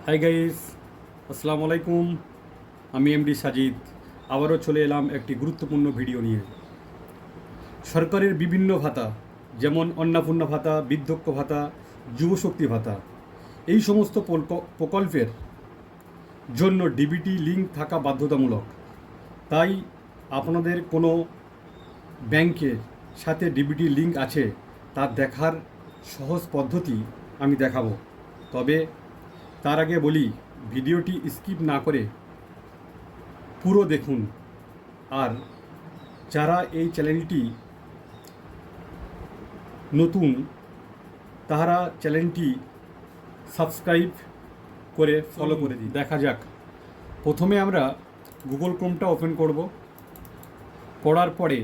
Hi guys, আসসালামু আলাইকুম। আমি এমডি সাজিদ আবারও চলে এলাম একটি গুরুত্বপূর্ণ ভিডিও নিয়ে। সরকারের বিভিন্ন ভাতা, যেমন অন্নপূর্ণা ভাতা, বৃদ্ধক্য ভাতা, যুবশক্তি ভাতা, এই সমস্ত প্রকল্পের জন্য ডিবিটি লিঙ্ক থাকা বাধ্যতামূলক। তাই আপনাদের কোনো ব্যাংকের সাথে ডিবিটি লিঙ্ক আছে তা দেখার সহজ পদ্ধতি আমি দেখাবো। তবে তার আগে বলি, ভিডিওটি স্কিপ না করে পুরো দেখুন। আর যারা এই চ্যানেলটি নতুন তারা চ্যানেলটি সাবস্ক্রাইব করে ফলো করে দিই। দেখা যাক, প্রথমে আমরা গুগল ক্রোমটা ওপেন করব। করার পরে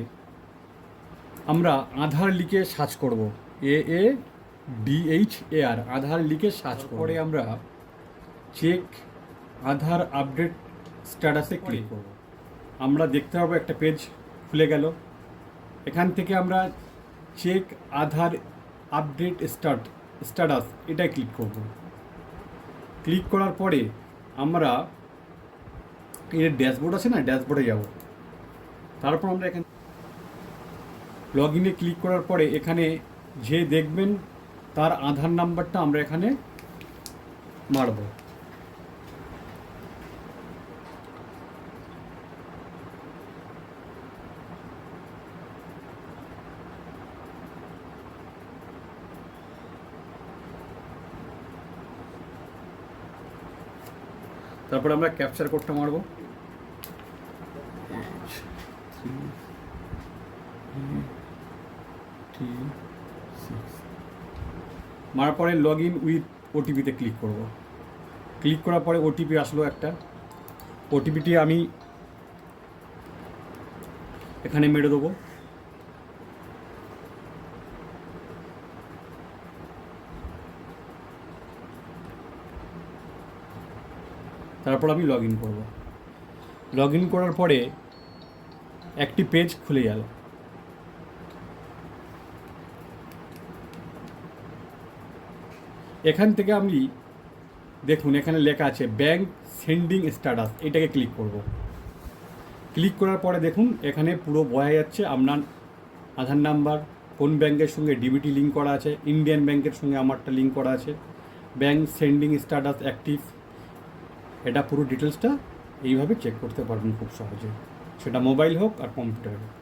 আমরা আধার লিখে সার্চ করব, AADHAR, আধার লিখে সার্চ করে আমরা চেক আধার আপডেট স্ট্যাটাসে ক্লিক করব। আমরা দেখতে পাবো একটা পেজ খুলে গেল। এখান থেকে আমরা চেক আধার আপডেট স্ট্যাটাস এটাই ক্লিক করব। ক্লিক করার পরে আমরা এর ড্যাশবোর্ড আছে না, ড্যাশবোর্ডে যাব। তারপর আমরা এখানে লগ ইনে ক্লিক করার পরে এখানে যে দেখবেন তার আধার নাম্বারটা আমরা এখানে মারব। তারপর আমরা ক্যাপচার কোডটা মারব। মারার পরে লগ ইন উইথ ওটিপিতে ক্লিক করব। ক্লিক করার পরে ওটিপি আসলো একটা। ওটিপিটি আমি এখানে মেরে দেবো। তারপর আমি লগ ইন করব। লগ ইন করার পরে একটি পেজ খুলে গেল। এখান থেকে আমি দেখুন এখানে লেখা আছে ব্যাংক সেন্ডিং স্ট্যাটাস, এটাকে ক্লিক করব। ক্লিক করার পরে দেখুন এখানে পুরো বোঝা যাচ্ছে আপনার আধার নাম্বার, কোন ব্যাংকের সঙ্গে ডিবিটি লিঙ্ক করা আছে, ইন্ডিয়ান ব্যাংকের সঙ্গে আমারটা লিঙ্ক করা আছে, ব্যাংক সেন্ডিং স্ট্যাটাস অ্যাক্টিভ। এটা পুরো ডিটেলসটা এইভাবে চেক করতে পারবেন খুব সহজে, সেটা মোবাইল হোক আর কম্পিউটার হোক।